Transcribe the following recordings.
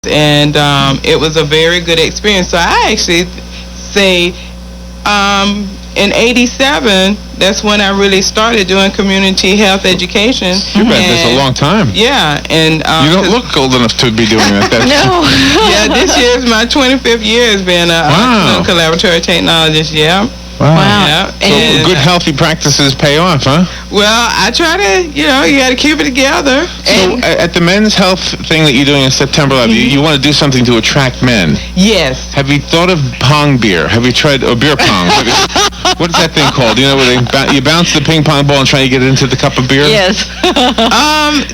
and it was a very good experience. So I actually say in '87, that's when I really started doing community health education. You've been this a long time. Yeah, and you don't look old enough to be doing that. No. Yeah, this year is my 25th year as being a clinical laboratory technologist. Yeah. Wow. Yeah. So good, healthy practices pay off, huh? Well, I try to, you got to keep it together. So at the men's health thing that you're doing in September 11th, you want to do something to attract men. Yes. Have you thought of pong beer? Have you tried, or beer pong? What is that thing called? You know, where you bounce the ping pong ball and try to get it into the cup of beer? Yes.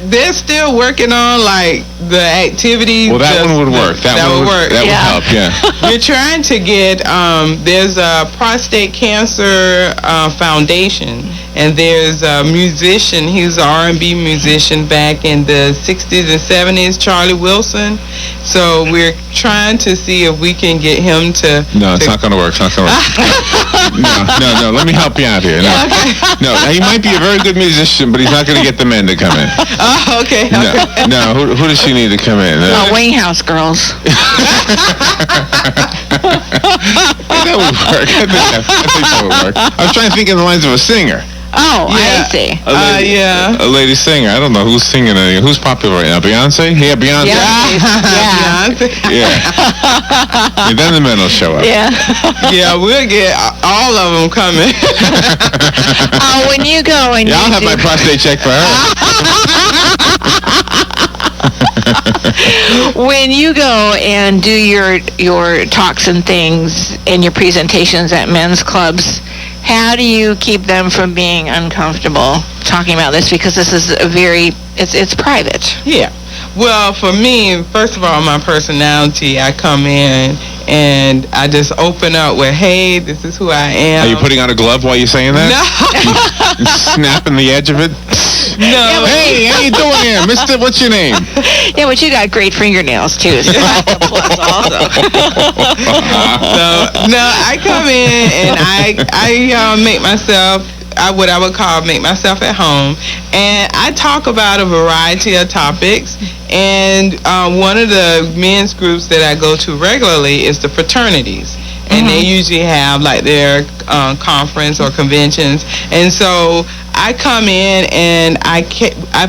They're still working on, like, the activities. Well, that one would work. That would work. That would help, yeah. We're trying to get, there's a prostate cancer foundation, and there's a musician, he's an R&B musician back in the 60s and 70s, Charlie Wilson. So we're trying to see if we can get him to... No, it's not going to work. It's not going to work. No. Let me help you out here. No, no. He might be a very good musician, but he's not going to get the men to come in. Oh, okay. No. Who does she need to come in? Wayne House girls. That would work. I think that would work. I was trying to think in the lines of a singer. Oh, yeah. I see. A lady singer. I don't know who's singing. Who's popular right now? Beyonce? Yeah, Beyonce. Yeah. And then the men will show up. Yeah. Yeah, we'll get all of them coming. When you go and I'll have my prostate checked for her. When you go and do your talks and things and your presentations at men's clubs, how do you keep them from being uncomfortable talking about this? Because this is it's private. Yeah. Well, for me, first of all, my personality, I come in and I just open up with, hey, this is who I am. Are you putting on a glove while you're saying that? No. Snapping the edge of it? No. Hey, how you doing here? Mister, what's your name? Yeah, but you got great fingernails, too. So that's a plus also. No, I come in and I make myself... what I would call make myself at home, and I talk about a variety of topics, and one of the men's groups that I go to regularly is the fraternities, and they usually have like their conference or conventions, and so I come in and I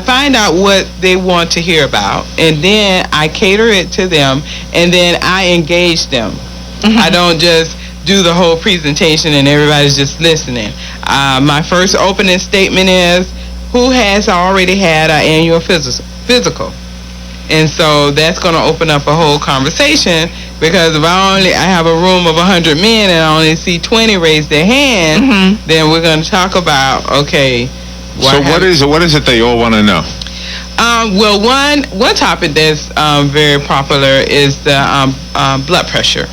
find out what they want to hear about, and then I cater it to them, and then I engage them. I don't just do the whole presentation and everybody's just listening. My first opening statement is, who has already had an annual physical? And so that's going to open up a whole conversation, because if I have a room of 100 men and I only see 20 raise their hand, then we're going to talk about, okay. So what is it they all want to know? Well, one topic that's very popular is the blood pressure.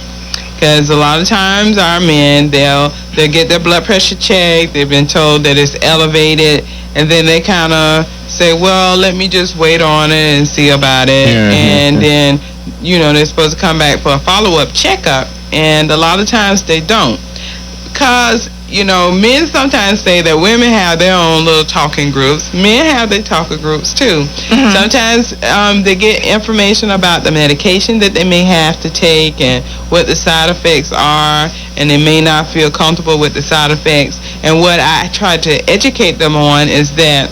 Because a lot of times our men, they'll get their blood pressure checked. They've been told that it's elevated, and then they kind of say, well, let me just wait on it and see about it. And then, they're supposed to come back for a follow-up checkup, and a lot of times they don't. Because, men sometimes say that women have their own little talking groups. Men have their talking groups, too. Sometimes they get information about the medication that they may have to take and what the side effects are, and they may not feel comfortable with the side effects. And what I try to educate them on is that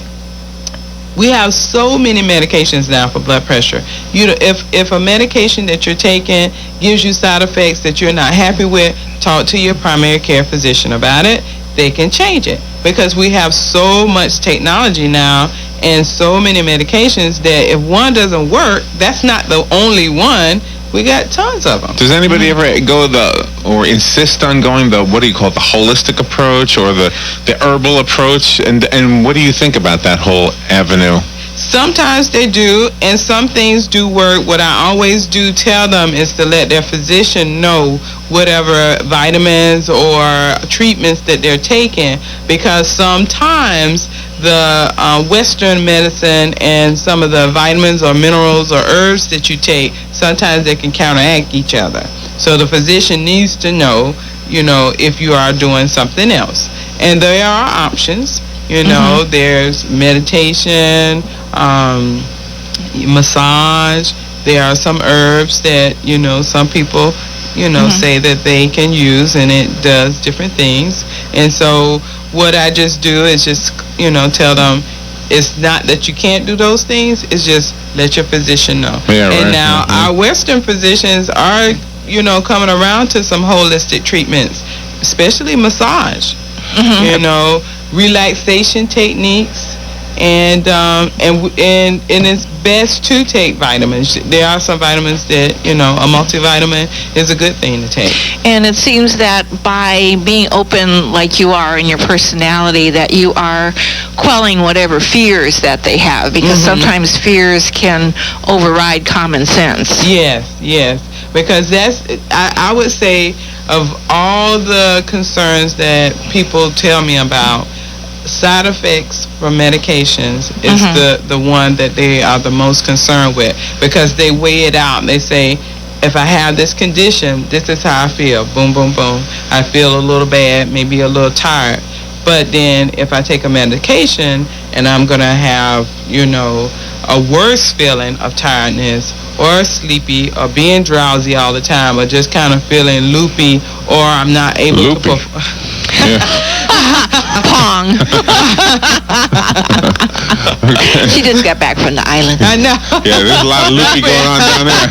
we have so many medications now for blood pressure. If a medication that you're taking gives you side effects that you're not happy with, talk to your primary care physician about it. They can change it, because we have so much technology now and so many medications that if one doesn't work, that's not the only one. We got tons of them. Does anybody ever go or insist on going the holistic approach or the herbal approach? And what do you think about that whole avenue? Sometimes they do, and some things do work. What I always do tell them is to let their physician know whatever vitamins or treatments that they're taking, because sometimes the Western medicine and some of the vitamins or minerals or herbs that you take, sometimes they can counteract each other. So the physician needs to know, if you are doing something else. And there are options. There's meditation, massage, There are some herbs that, some people, say that they can use, and it does different things. And so what I just do is just, tell them it's not that you can't do those things. It's just let your physician know. Yeah, and right. now our Western physicians are, coming around to some holistic treatments, especially massage, relaxation techniques. And it's best to take vitamins. There are some vitamins that, a multivitamin is a good thing to take. And it seems that by being open like you are in your personality, that you are quelling whatever fears that they have, because sometimes fears can override common sense. Yes. Because I would say, of all the concerns that people tell me about, side effects from medications is the one that they are the most concerned with, because they weigh it out and they say, if I have this condition, this is how I feel. Boom, boom, boom. I feel a little bad, maybe a little tired. But then if I take a medication and I'm going to have, a worse feeling of tiredness or sleepy or being drowsy all the time or just kind of feeling loopy, or I'm not able to perform. Pong. She just got back from the island. I know. Yeah, there's a lot of loopy going on down there.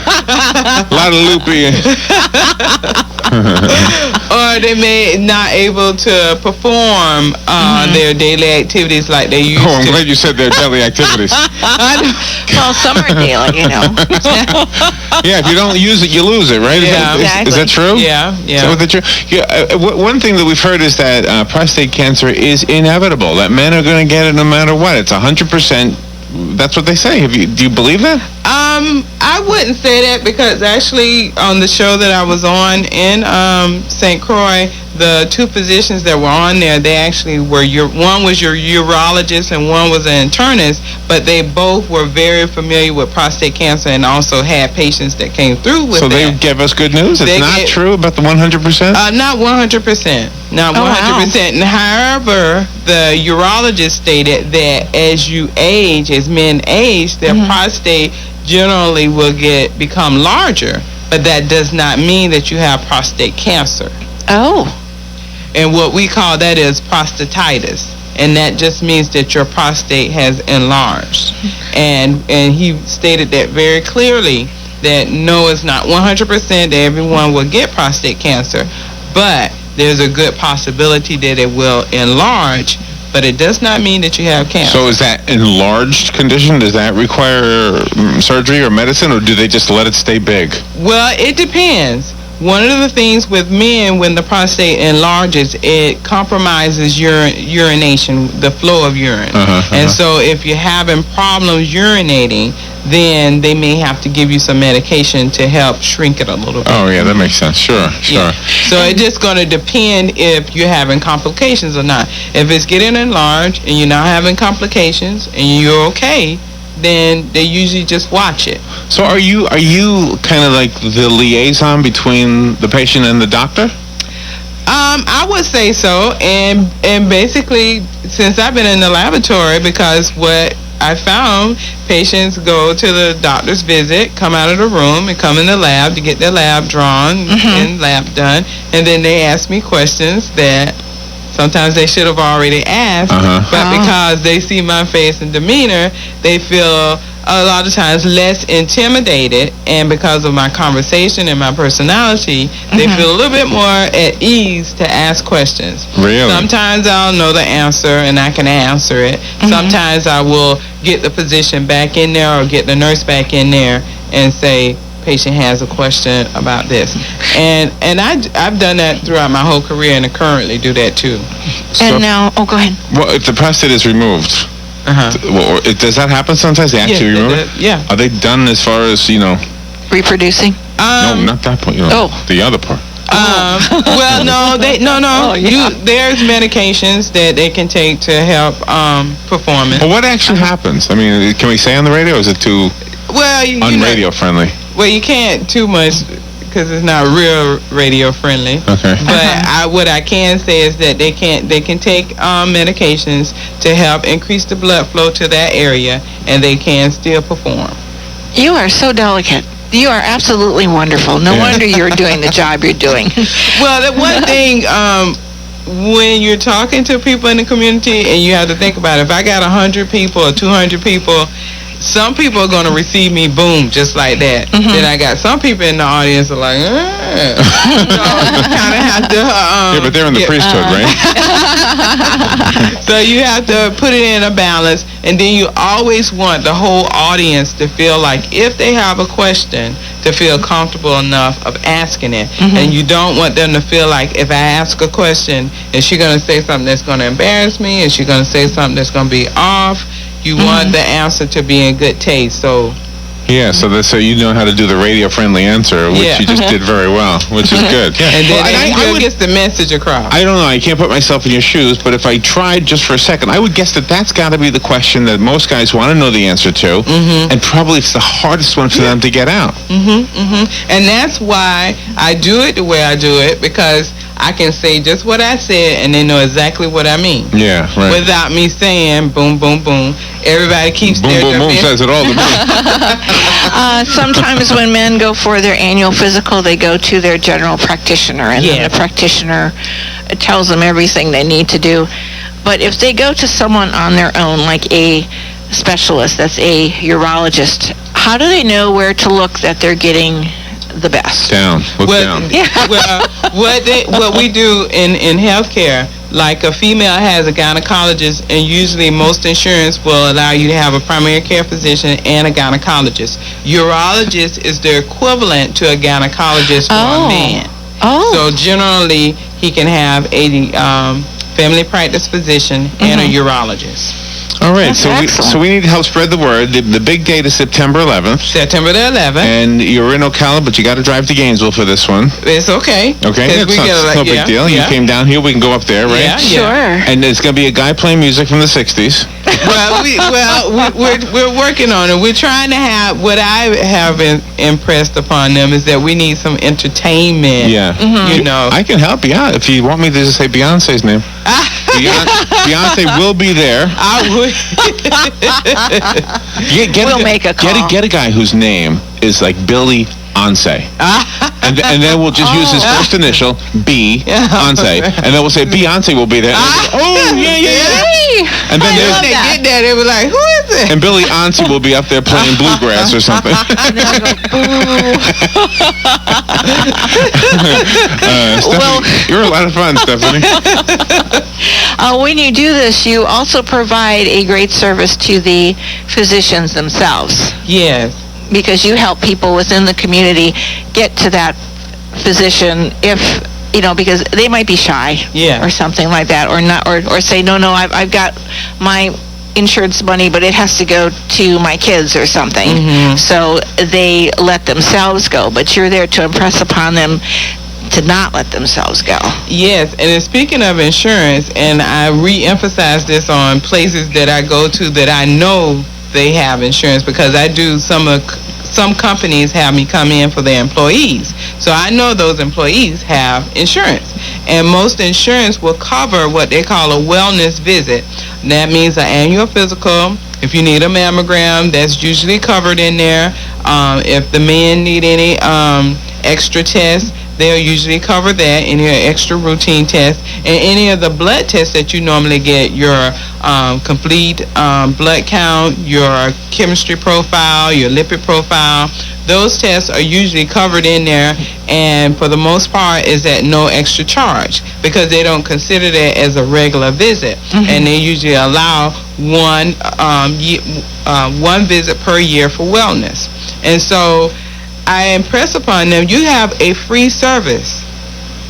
A lot of loopy. Or they may not able to perform their daily activities like they used to. Oh, I'm glad you said their daily activities. Well, some are daily, Yeah, if you don't use it, you lose it, right? Yeah, is that true? Yeah. Is that true? Yeah. One thing that we've heard is that prostate cancer is inevitable. That men are going to get it no matter what. It's 100%. That's what they say. Do you believe that? I wouldn't say that, because actually on the show that I was on in St. Croix, the two physicians that were on there, they actually were one was your urologist and one was an internist, but they both were very familiar with prostate cancer and also had patients that came through with So that. they gave us good news? It's not true about the 100%? Not 100%. Not 100%. Wow. However, the urologist stated that as you age, as men age, their prostate generally will become larger, but that does not mean that you have prostate cancer. Oh. And what we call that is prostatitis, and that just means that your prostate has enlarged. And he stated that very clearly, that no, it's not 100% that everyone will get prostate cancer, but there's a good possibility that it will enlarge, but it does not mean that you have cancer. So is that enlarged condition? Does that require surgery or medicine, or do they just let it stay big? Well, it depends. One of the things with men, when the prostate enlarges, it compromises urination, the flow of urine. And so if you're having problems urinating, then they may have to give you some medication to help shrink it a little bit. Oh, yeah, that makes sense. Sure. Yeah. So it's just going to depend if you're having complications or not. If it's getting enlarged and you're not having complications and you're okay, then they usually just watch it. So are you kind of like the liaison between the patient and the doctor? I would say so, and basically, since I've been in the laboratory, because what I found, patients go to the doctor's visit, come out of the room, and come in the lab to get their lab drawn and lab done, and then they ask me questions that sometimes they should have already asked, but because they see my face and demeanor, they feel a lot of times less intimidated, and because of my conversation and my personality, they feel a little bit more at ease to ask questions. Really? Sometimes I'll know the answer and I can answer it. Sometimes I will get the physician back in there or get the nurse back in there and say, patient has a question about this, and I've done that throughout my whole career, and I currently do that too. And now, go ahead. Well, if the prostate is removed, does that happen sometimes? They actually remove it? Yeah. Are they done as far as Reproducing? no, not that point. The other part. Well, no. There's medications that they can take to help performance. Well, what actually happens? I mean, can we say on the radio? Or is it too unradio friendly? Well, you can't too much because it's not real radio friendly. Okay. But what I can say is that they can take medications to help increase the blood flow to that area, and they can still perform. You are so delicate. You are absolutely wonderful. No wonder you're doing the job you're doing. Well, the one thing, when you're talking to people in the community, and you have to think about it, if I got 100 people or 200 people, some people are going to receive me, boom, just like that. Then I got some people in the audience are like, so you kind of have to... yeah, but they're in the priesthood, right? So you have to put it in a balance, and then you always want the whole audience to feel like if they have a question, to feel comfortable enough of asking it. And you don't want them to feel like if I ask a question, is she going to say something that's going to embarrass me? Is she going to say something that's going to be off? You want the answer to be in good taste. So yeah, so you know how to do the radio-friendly answer, which you just did very well, which is good. Yeah. And then it gets the message across. I don't know. I can't put myself in your shoes, but if I tried just for a second, I would guess that's got to be the question that most guys want to know the answer to, and probably it's the hardest one for them to get out. And that's why I do it the way I do it, because I can say just what I said, and they know exactly what I mean. Yeah, right. Without me saying boom, boom, boom. Everybody keeps boom, boom, boom says it all to me. Sometimes when men go for their annual physical, they go to their general practitioner, and then the practitioner tells them everything they need to do. But if they go to someone on their own, like a specialist, that's a urologist, how do they know where to look that they're getting the best? Down. Look down. Well, what we do in healthcare, like a female has a gynecologist, and usually most insurance will allow you to have a primary care physician and a gynecologist. Urologist is the equivalent to a gynecologist for a man. So generally, he can have a family practice physician and a urologist. All right, so we need to help spread the word. The big date is September 11th. September the 11th. And you're in Ocala, but you got to drive to Gainesville for this one. It's okay. Okay, it's no big deal. You came down here, we can go up there, right? Yeah, sure. And it's going to be a guy playing music from the 60s. We're working on it. We're trying to have, what I have impressed upon them is that we need some entertainment. Yeah. You know. I can help you out if you want me to just say Beyonce's name. Beyonce will be there. I would. We'll make a call. Get a guy whose name is like Billy Onse. And then we'll just use his first initial, B, Onse. And then we'll say Beyonce will be there. And yeah. And then they get that, they were like, who is it? And Billy Onse will be up there playing bluegrass or something. Stephanie, you're a lot of fun, Stephanie. When you do this, you also provide a great service to the physicians themselves. Yes. Because you help people within the community get to that physician because they might be shy or something like that, or not, or say, no, I've got my insurance money, but it has to go to my kids or something. So they let themselves go, but you're there to impress upon them to not let themselves go. Yes, and then speaking of insurance, and I re-emphasize this on places that I go to that I know they have insurance, because I do some companies have me come in for their employees. So I know those employees have insurance. And most insurance will cover what they call a wellness visit. That means an annual physical. If you need a mammogram, that's usually covered in there. If the men need any extra tests, they'll usually cover that, any extra routine tests, and any of the blood tests that you normally get, your complete blood count, your chemistry profile, your lipid profile. Those tests are usually covered in there, and for the most part is at no extra charge, because they don't consider that as a regular visit, and they usually allow one visit per year for wellness. And so I impress upon them, you have a free service,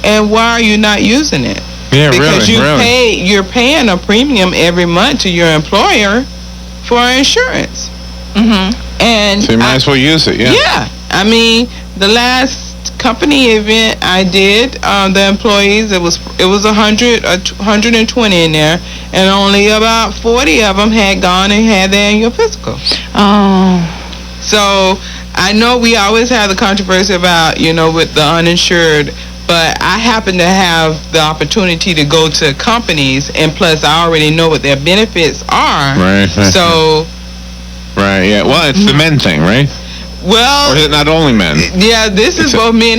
and why are you not using it? Yeah, because really. You're paying a premium every month to your employer for insurance. And so you might as well use it. Yeah, I mean, the last company event I did, the employees, it was 120 in there, and only about 40 of them had gone and had their annual physical. So I know we always have the controversy about, with the uninsured, but I happen to have the opportunity to go to companies, and plus I already know what their benefits are. Right. So. Right, yeah. Well, it's the men thing, right? Or is it not only men? Yeah, this is both men